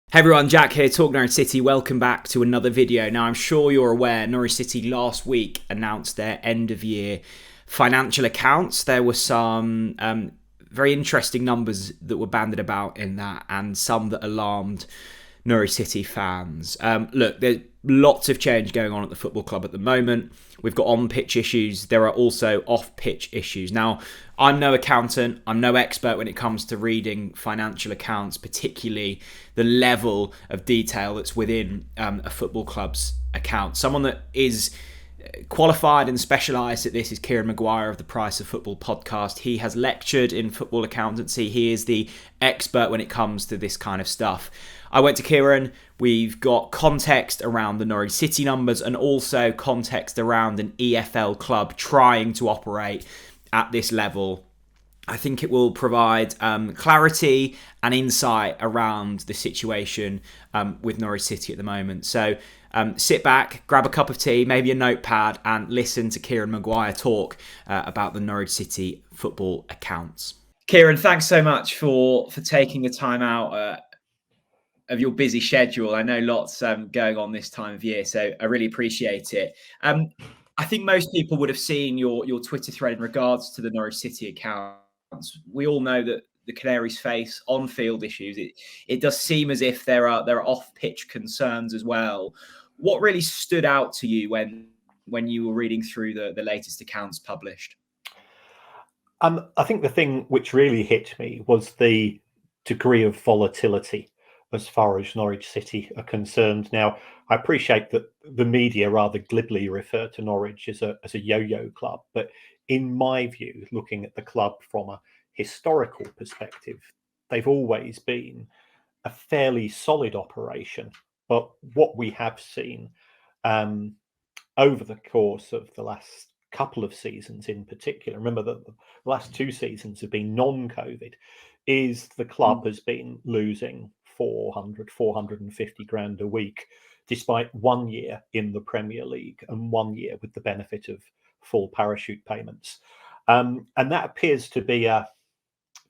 Hey everyone, Jack here, Talk Norwich City. Welcome back to another video. Now, I'm sure you're aware Norwich City last week announced their end of year financial accounts. There were some very interesting numbers that were bandied about in that, and some that alarmed Norwich City fans. Look, there's lots of change going on at the football club at the moment. We've got on-pitch issues. There are also off-pitch issues. Now, I'm no accountant. I'm no expert when it comes to reading financial accounts, particularly the level of detail that's within a football club's account. Someone that is qualified and specialised at this is Kieran Maguire of the Price of Football podcast. He has lectured in football accountancy. He is the expert when it comes to this kind of stuff. I went to Kieran. We've got context around the Norwich City numbers and also context around an EFL club trying to operate at this level. I think it will provide clarity and insight around the situation with Norwich City at the moment. So sit back, grab a cup of tea, maybe a notepad, and listen to Kieran Maguire talk about the Norwich City football accounts. Kieran, thanks so much for taking the time out of your busy schedule. I know lots going on this time of year, so I really appreciate it. I think most people would have seen your Twitter thread in regards to the Norwich City accounts. We all know that the Canaries face on-field issues. It does seem as if there are off-pitch concerns as well. What really stood out to you when you were reading through the latest accounts published? I think the thing which really hit me was the degree of volatility as far as Norwich City are concerned. Now, I appreciate that the media rather glibly refer to Norwich as a yo-yo club, but in my view, looking at the club from a historical perspective, they've always been a fairly solid operation. But what we have seen over the course of the last couple of seasons in particular, remember that the last two seasons have been non-COVID, is the club has been losing 450 grand a week, despite 1 year in the Premier League and 1 year with the benefit of full parachute payments. And that appears to be,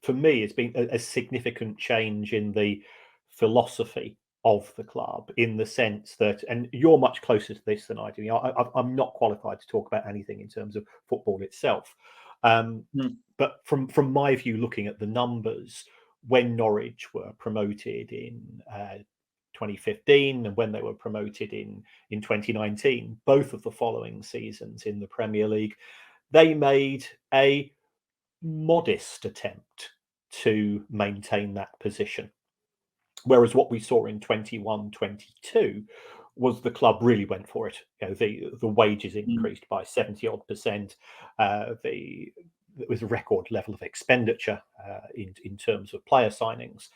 for me, it's been a significant change in the philosophy of the club, in the sense that, and you're much closer to this than I do. I'm not qualified to talk about anything in terms of football itself. But from my view, looking at the numbers, when Norwich were promoted in 2015 and when they were promoted in 2019, both of the following seasons in the Premier League, they made a modest attempt to maintain that position. Whereas what we saw in 21-22 was the club really went for it. The wages increased by 70 odd percent. It was a record level of expenditure in terms of player signings.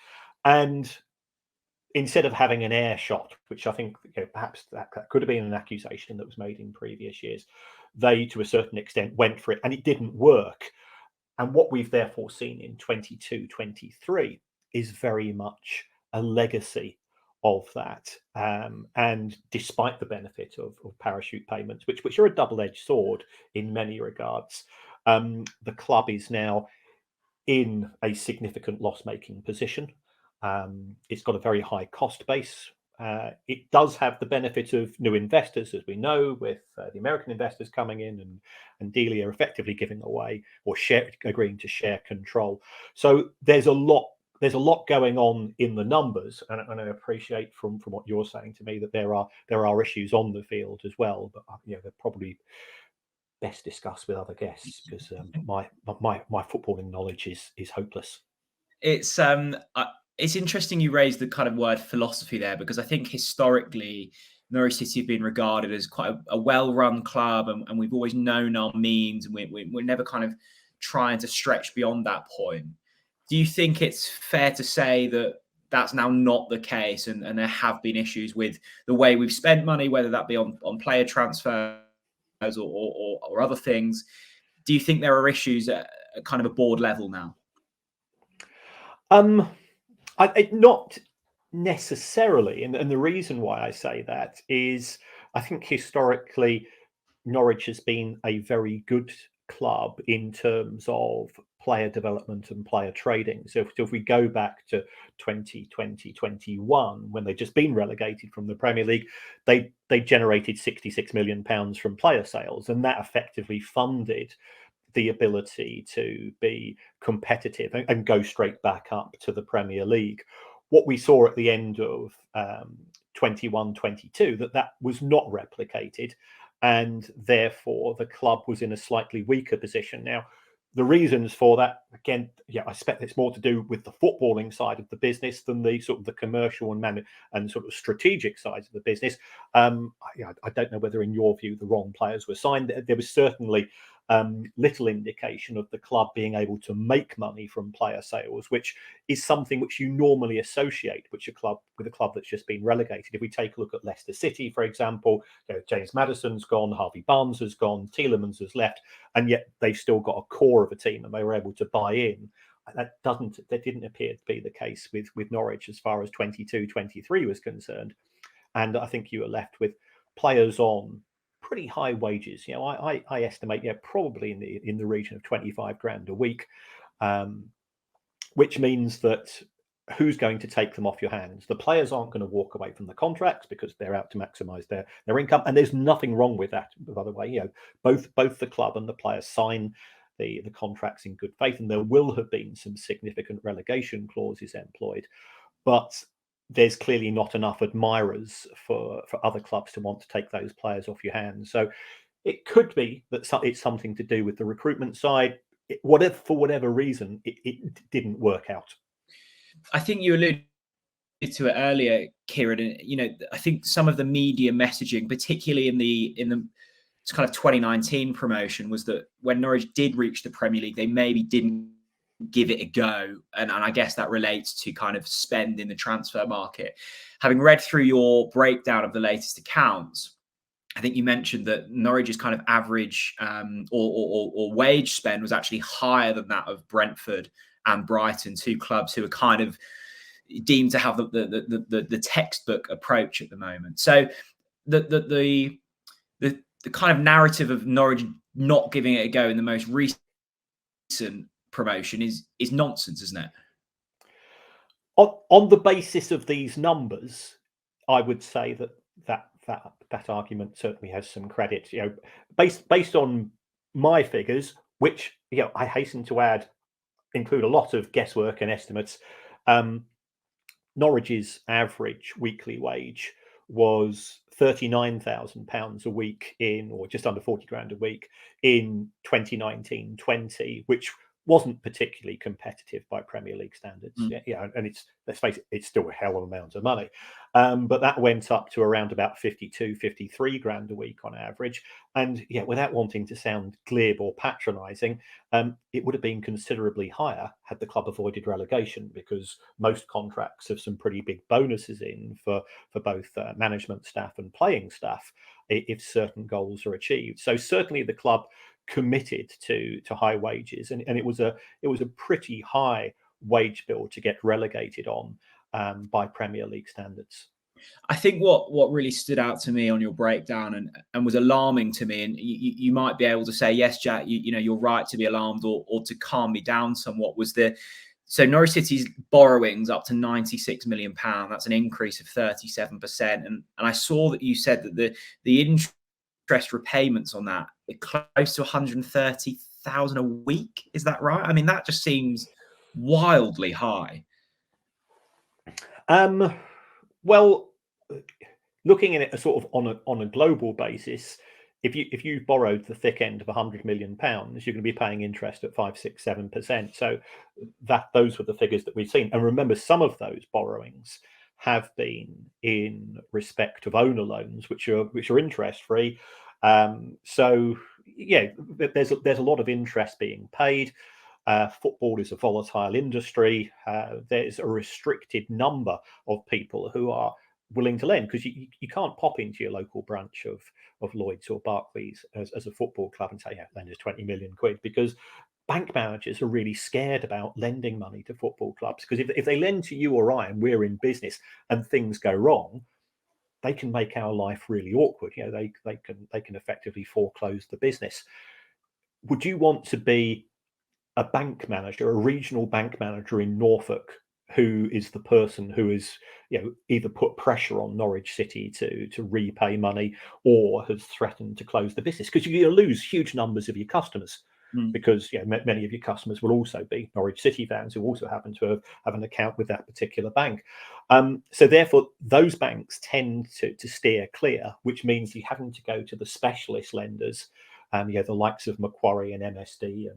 And instead of having an air shot, which I think perhaps that could have been an accusation that was made in previous years, they, to a certain extent, went for it, and it didn't work. And what we've therefore seen in 22-23 is very much a legacy of that. And despite the benefit of parachute payments, which are a double-edged sword in many regards, the club is now in a significant loss-making position. It's got a very high cost base. It does have the benefit of new investors, as we know, with the American investors coming in and Delia effectively giving away or agreeing to share control. So there's a lot going on in the numbers, and I appreciate from what you're saying to me that there are issues on the field as well. But they're probably best discussed with other guests, because my footballing knowledge is hopeless. It's interesting you raised the kind of word philosophy there, because I think historically Norwich City have been regarded as quite a well-run club, and we've always known our means, and we're never kind of trying to stretch beyond that point. Do you think it's fair to say that that's now not the case, and there have been issues with the way we've spent money, whether that be on player transfers or other things? Do you think there are issues at kind of a board level now? Not necessarily, and the reason why I say that is I think historically Norwich has been a very good club in terms of player development and player trading. So if we go back to 2020-21, when they'd just been relegated from the Premier League, they generated £66 million from player sales, and that effectively funded the ability to be competitive and go straight back up to the Premier League. What we saw at the end of 21-22, that was not replicated, and therefore the club was in a slightly weaker position. Now, the reasons for that, again, I expect it's more to do with the footballing side of the business than the sort of the commercial and sort of strategic sides of the business. I don't know whether, in your view, the wrong players were signed. There was certainly little indication of the club being able to make money from player sales, which is something which you normally associate with a club that's just been relegated. If we take a look at Leicester City, for example, James Maddison's gone, Harvey Barnes has gone, Tielemans has left, and yet they've still got a core of a team and they were able to buy in. That didn't appear to be the case with Norwich as far as 22-23 was concerned. And I think you were left with players on pretty high wages. I estimate probably in the region of 25 grand a week, which means that who's going to take them off your hands? The players aren't going to walk away from the contracts because they're out to maximize their income, and there's nothing wrong with that, by the way. Both the club and the players sign the contracts in good faith, and there will have been some significant relegation clauses employed, but there's clearly not enough admirers for other clubs to want to take those players off your hands. So it could be that it's something to do with the recruitment side. For whatever reason, it didn't work out. I think you alluded to it earlier, Kieran. And I think some of the media messaging, particularly in the kind of 2019 promotion, was that when Norwich did reach the Premier League, they maybe didn't give it a go, and I guess that relates to kind of spend in the transfer market. Having read through your breakdown of the latest accounts, I think you mentioned that Norwich's kind of average or wage spend was actually higher than that of Brentford and Brighton, two clubs who are kind of deemed to have the textbook approach at the moment. So the kind of narrative of Norwich not giving it a go in the most recent promotion is nonsense, isn't it? On the basis of these numbers, I would say that argument certainly has some credit. Based on my figures, which I hasten to add include a lot of guesswork and estimates. Norwich's average weekly wage was £39,000 a week or just under 40 grand a week in 2019-20, which wasn't particularly competitive by Premier League standards. And let's face it, it's still a hell of an amount of money. But that went up to around about 52, 53 grand a week on average. And without wanting to sound glib or patronising, it would have been considerably higher had the club avoided relegation, because most contracts have some pretty big bonuses in for both management staff and playing staff if certain goals are achieved. So certainly the club committed to high wages, and it was a pretty high wage bill to get relegated on by Premier League standards. I think what really stood out to me on your breakdown and was alarming to me, and you might be able to say, yes, Jack, you're right to be alarmed or to calm me down somewhat, was so Norwich City's borrowings up to £96 million. That's an increase of 37%. And I saw that you said that the interest repayments on that are close to 130,000 a week. Is that right? I mean, that just seems wildly high. Well, looking at it sort of on a global basis, if you borrowed the thick end of £100 million, you're going to be paying interest at 5, 6, 7%. So those were the figures that we've seen. And remember, some of those borrowings have been in respect of owner loans, which are interest free. So there's a lot of interest being paid. Football is a volatile industry. There's a restricted number of people who are willing to lend, because you can't pop into your local branch of Lloyds or Barclays as a football club and say, lend us 20 million quid, because bank managers are really scared about lending money to football clubs, because if they lend to you or I and we're in business and things go wrong, they can make our life really awkward. They can effectively foreclose the business. Would you want to be a bank manager, a regional bank manager in Norfolk, who is the person who is, either put pressure on Norwich City to repay money or has threatened to close the business, because you're going to lose huge numbers of your customers. Because many of your customers will also be Norwich City fans who also happen to have an account with that particular bank. So therefore, those banks tend to steer clear, which means you're having to go to the specialist lenders, the likes of Macquarie and MSD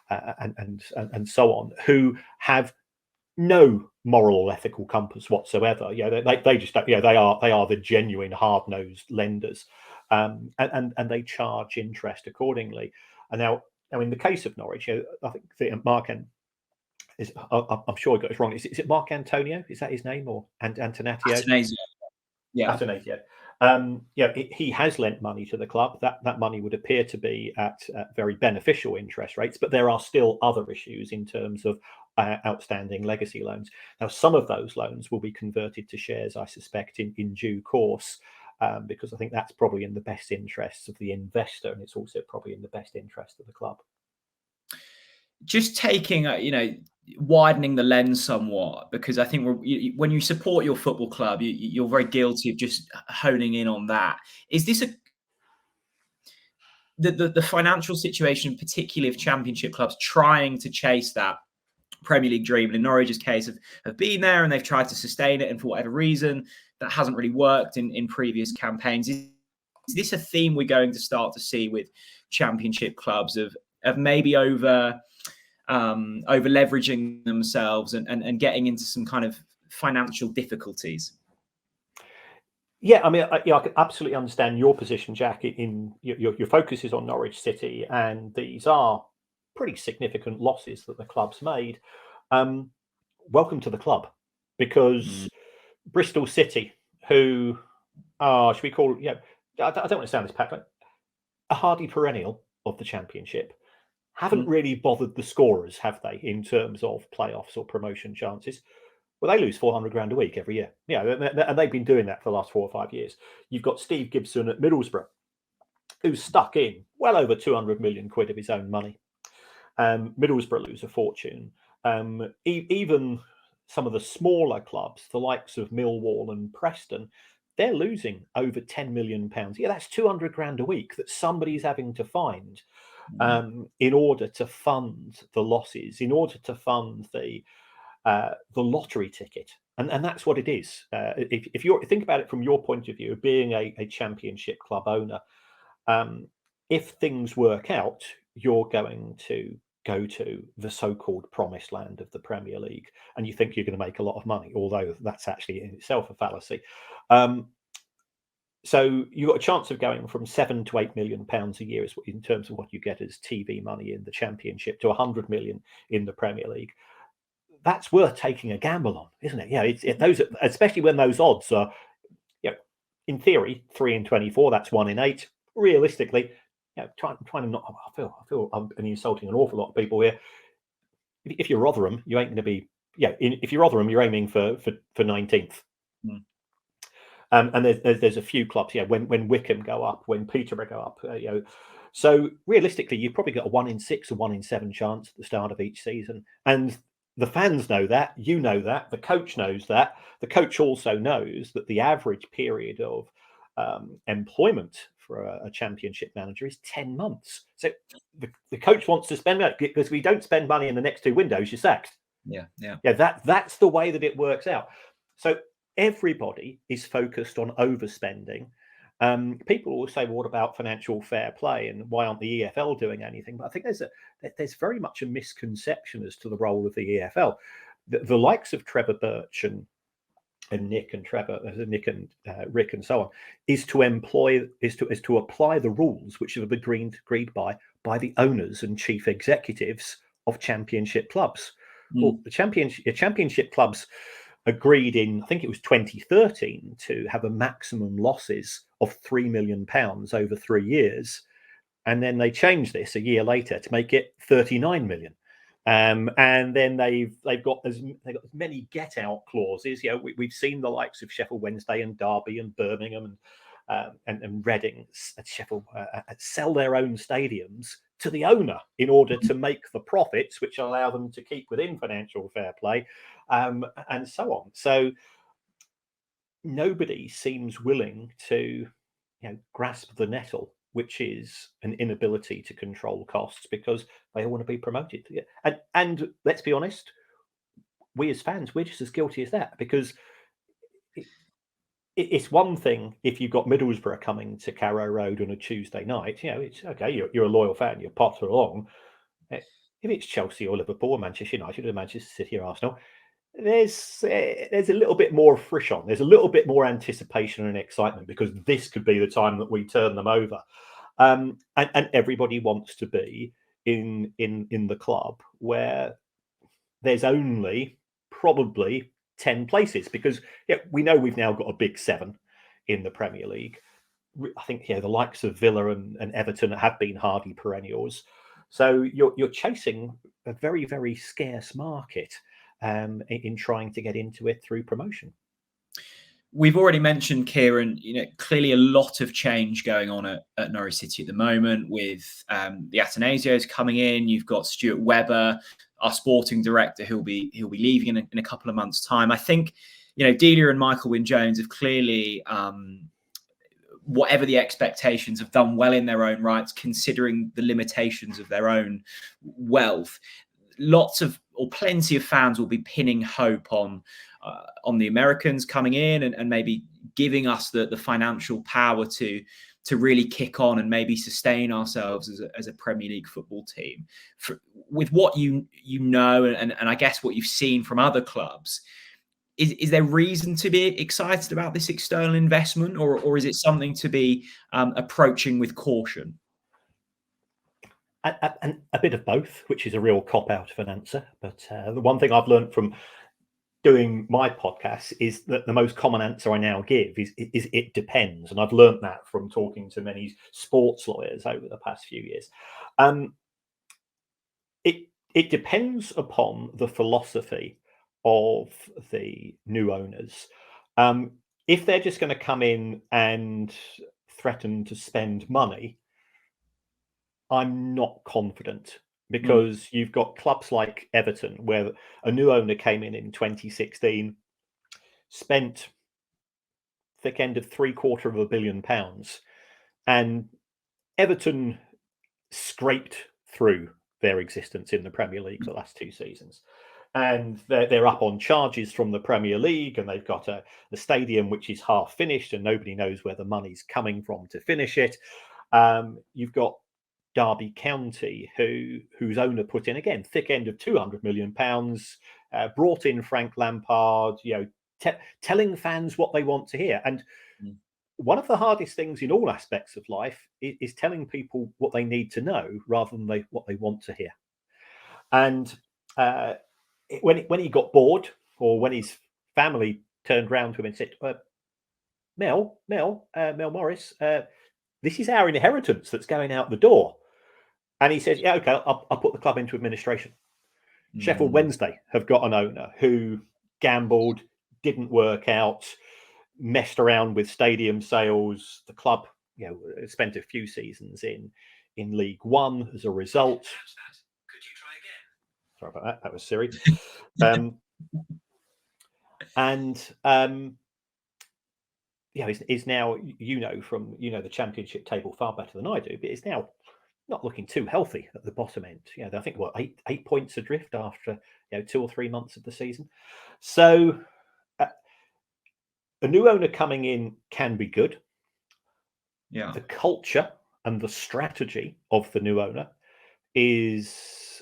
and so on, who have no moral or ethical compass whatsoever. They just don't. They are the genuine hard-nosed lenders, and they charge interest accordingly. And now in the case of Norwich, I think Mark is. I'm sure I got it wrong. Is it Mark Antonio? Is that his name, or Antonatio? Yeah. Atanasio. He has lent money to the club. That money would appear to be at very beneficial interest rates, but there are still other issues in terms of outstanding legacy loans. Now, some of those loans will be converted to shares, I suspect, in due course, because I think that's probably in the best interests of the investor, and it's also probably in the best interest of the club. Just taking, widening the lens somewhat, because I think when you support your football club, you're very guilty of just honing in on that. Is this the financial situation, particularly of Championship clubs trying to chase that Premier League dream, and in Norwich's case have been there and they've tried to sustain it, and for whatever reason that hasn't really worked in previous campaigns? Is this a theme we're going to start to see with Championship clubs of maybe over leveraging themselves and getting into some kind of financial difficulties? Yeah, I mean, I can absolutely understand your position, Jack. In your focus is on Norwich City, and these are pretty significant losses that the club's made. Welcome to the club, because Bristol City, who are, should we call, I don't want to sound this packed, a hardy perennial of the Championship, haven't really bothered the scorers, have they, in terms of playoffs or promotion chances? Well, they lose 400 grand a week every year. And they've been doing that for the last 4 or 5 years. You've got Steve Gibson at Middlesbrough, who's stuck in well over 200 million quid of his own money. Middlesbrough lose a fortune. Even some of the smaller clubs, the likes of Millwall and Preston, they're losing over 10 million pounds. Yeah, that's 200 grand a week that somebody's having to find in order to fund the losses, in order to fund the lottery ticket. And that's what it is. If you think about it from your point of view of being a Championship club owner, if things work out, you're going to go to the so-called promised land of the Premier League, and you think you're going to make a lot of money, although that's actually in itself a fallacy. So you've got a chance of going from 7 to 8 million pounds a year in terms of what you get as TV money in the Championship to 100 million in the Premier League. That's worth taking a gamble on, isn't it? Yeah, those, especially when those odds are, in theory, 3 in 24. That's 1 in 8. Realistically, trying to not. I feel I'm insulting an awful lot of people here. If you're Rotherham, you ain't going to be. If you're Rotherham, you're aiming for 19th. And there's a few clubs. When Wickham go up, when Peterborough go up, So realistically, you've probably got a 1 in 6 or 1 in 7 chance at the start of each season, and the fans know that, that, the coach knows that. The coach also knows that the average period of employment for a Championship manager is 10 months. So the coach wants to spend money, because if we don't spend money in the next 2 windows, you're sacked. Yeah. That's the way that it works out. So everybody is focused on overspending. People will say, well, what about financial fair play, and why aren't the EFL doing anything? But I think there's very much a misconception as to the role of the EFL. The likes of Trevor Birch and Nick and Rick and so on is to apply the rules which have been agreed by the owners and chief executives of Championship clubs. Well, the Championship clubs agreed in, I think it was 2013, to have a maximum losses of £3 million over 3 years, and then they changed this a year later to make it 39 million. And then they've got as many get out clauses. We've seen the likes of Sheffield Wednesday and Derby and Birmingham and Reading at Sheffield sell their own stadiums to the owner in order to make the profits, which allow them to keep within financial fair play, and so on. So nobody seems willing to grasp the nettle, which is an inability to control costs, because they all want to be promoted. And let's be honest, we as fans, we're just as guilty as that, because it's one thing if you've got Middlesbrough coming to Carrow Road on a Tuesday night. It's okay. You're a loyal fan. You potter along. If it's Chelsea or Liverpool or Manchester United or Manchester City or Arsenal, there's a little bit more frisson. There's a little bit more anticipation and excitement, because this could be the time that we turn them over. And everybody wants to be in the club where there's only probably 10 places, because we know we've now got a big 7 in the Premier League. I think the likes of Villa and Everton have been hardy perennials. So you're chasing a very, very scarce market in trying to get into it through promotion. We've already mentioned, Kieran, clearly a lot of change going on at Norwich City at the moment, with the Atanasios coming in. You've got Stuart Webber, our sporting director, who'll be leaving in a couple of months' time. I think, Delia and Michael Wynne-Jones have clearly, whatever the expectations, have done well in their own rights, considering the limitations of their own wealth. Plenty of fans will be pinning hope on the Americans coming in and maybe giving us the financial power to really kick on and maybe sustain ourselves as a Premier League football team. With what and I guess what you've seen from other clubs, is there reason to be excited about this external investment, or is it something to be approaching with caution? A bit of both, which is a real cop-out of an answer. But the one thing I've learned from doing my podcast is that the most common answer I now give is it depends. And I've learned that from talking to many sports lawyers over the past few years. It depends upon the philosophy of the new owners. If they're just going to come in and threaten to spend money, I'm not confident, because you've got clubs like Everton, where a new owner came in 2016, spent thick end of £750 million, and Everton scraped through their existence in the Premier League the last 2 seasons. And they're up on charges from the Premier League, and they've got the stadium which is half finished, and nobody knows where the money's coming from to finish it. You've got Derby County, whose owner put in, again, thick end of £200 million, brought in Frank Lampard, telling fans what they want to hear. And one of the hardest things in all aspects of life is telling people what they need to know rather than what they want to hear. And when he got bored, or when his family turned round to him and said, Mel Morris, this is our inheritance that's going out the door. And he says, yeah, okay, I'll put the club into administration. Sheffield Wednesday have got an owner who gambled, didn't work out, messed around with stadium sales. The club, spent a few seasons in League One as a result. Could you try again? Sorry about that. That was Siri. Is now, from the Championship table far better than I do, but it's now not looking too healthy at the bottom end. I think eight points adrift after 2 or 3 months of the season. So a new owner coming in can be good. Yeah, the culture and the strategy of the new owner is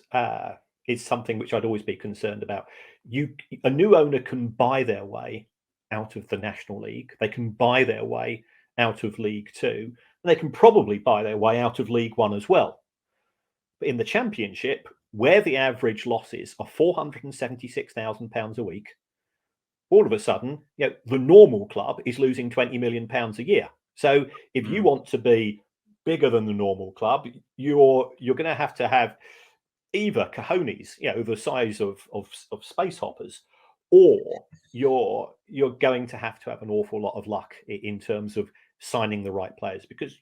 something which I'd always be concerned about. A new owner can buy their way out of the National League. They can buy their way out of League Two. And they can probably buy their way out of League One as well. But in the Championship, where the average losses are £476,000 a week, all of a sudden, the normal club is losing £20 million a year. So if you want to be bigger than the normal club, you're going to have either cojones, the size of space hoppers, or you're going to have an awful lot of luck in terms of signing the right players, because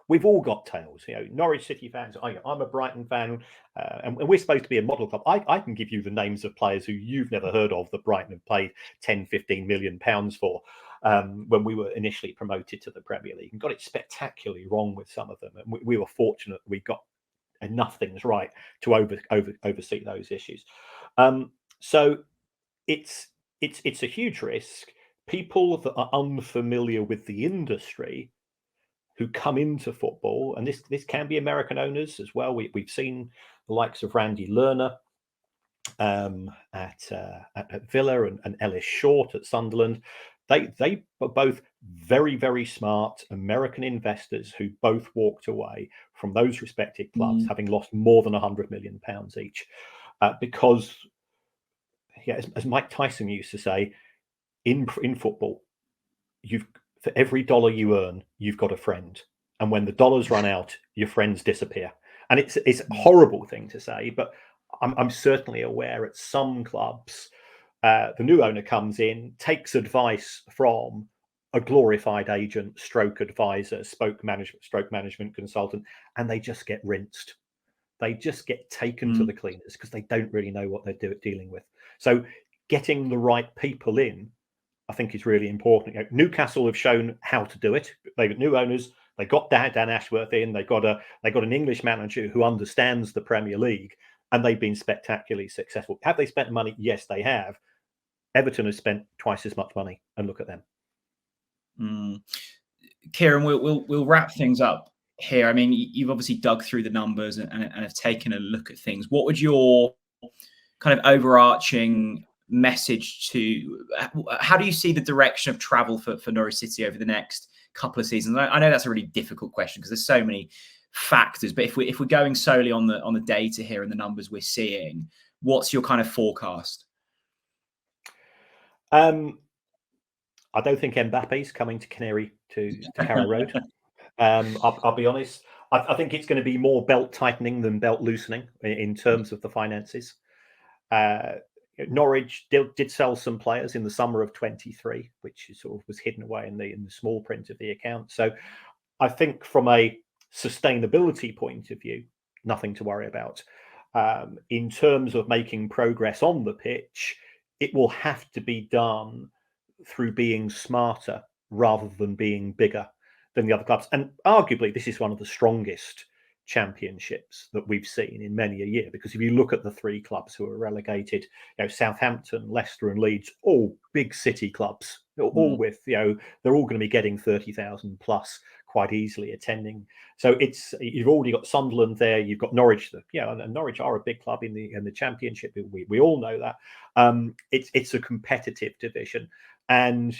we've all got tales. Norwich City fans. I'm a Brighton fan, and we're supposed to be a model club. I can give you the names of players who you've never heard of that Brighton have paid 10, 15 million pounds for when we were initially promoted to the Premier League, and got it spectacularly wrong with some of them. And we were fortunate we got enough things right to oversee those issues. So it's a huge risk. People that are unfamiliar with the industry who come into football, and this can be American owners as well. We've seen the likes of Randy Lerner at Villa and Ellis Short at Sunderland. They were both very, very smart American investors who both walked away from those respective clubs having lost more than £100 million each, because, as Mike Tyson used to say, in football, for every dollar you earn, you've got a friend, and when the dollars run out, your friends disappear. And it's a horrible thing to say, but I'm certainly aware at some clubs, the new owner comes in, takes advice from a glorified agent, stroke advisor, stroke management consultant, and they just get rinsed. They just get taken to the cleaners because they don't really know what they're dealing with. So getting the right people in, I think, is really important. Newcastle have shown how to do it. They've got new owners. They got Dan Ashworth in. They got an English manager who understands the Premier League, and they've been spectacularly successful. Have they spent money? Yes, they have. Everton has spent twice as much money, and look at them. Kieran, we'll wrap things up here. I mean, you've obviously dug through the numbers and have taken a look at things. What would your kind of overarching message how do you see the direction of travel for Norwich City over the next couple of seasons? I know that's a really difficult question because there's so many factors, but if we're going solely on the data here and the numbers we're seeing, what's your kind of forecast? I don't think Mbappe's coming to Canary to Carrow Road. I'll be honest. I think it's going to be more belt tightening than belt loosening in terms of the finances. Norwich did sell some players in the summer of 23, which sort of was hidden away in the small print of the account. So I think from a sustainability point of view, nothing to worry about. In terms of making progress on the pitch, it will have to be done through being smarter rather than being bigger than the other clubs. And arguably, this is one of the strongest championships that we've seen in many a year, because if you look at the three clubs who are relegated, Southampton, Leicester and Leeds, all big city clubs, all with, they're all going to be getting 30,000 plus quite easily attending. So you've already got Sunderland there, you've got Norwich, and Norwich are a big club in the championship. We all know that. It's a competitive division, and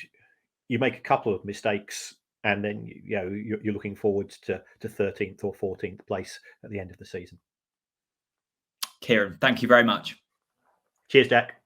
you make a couple of mistakes, and then you're looking forward to 13th or 14th place at the end of the season. Kieran, thank you very much. Cheers, Jack.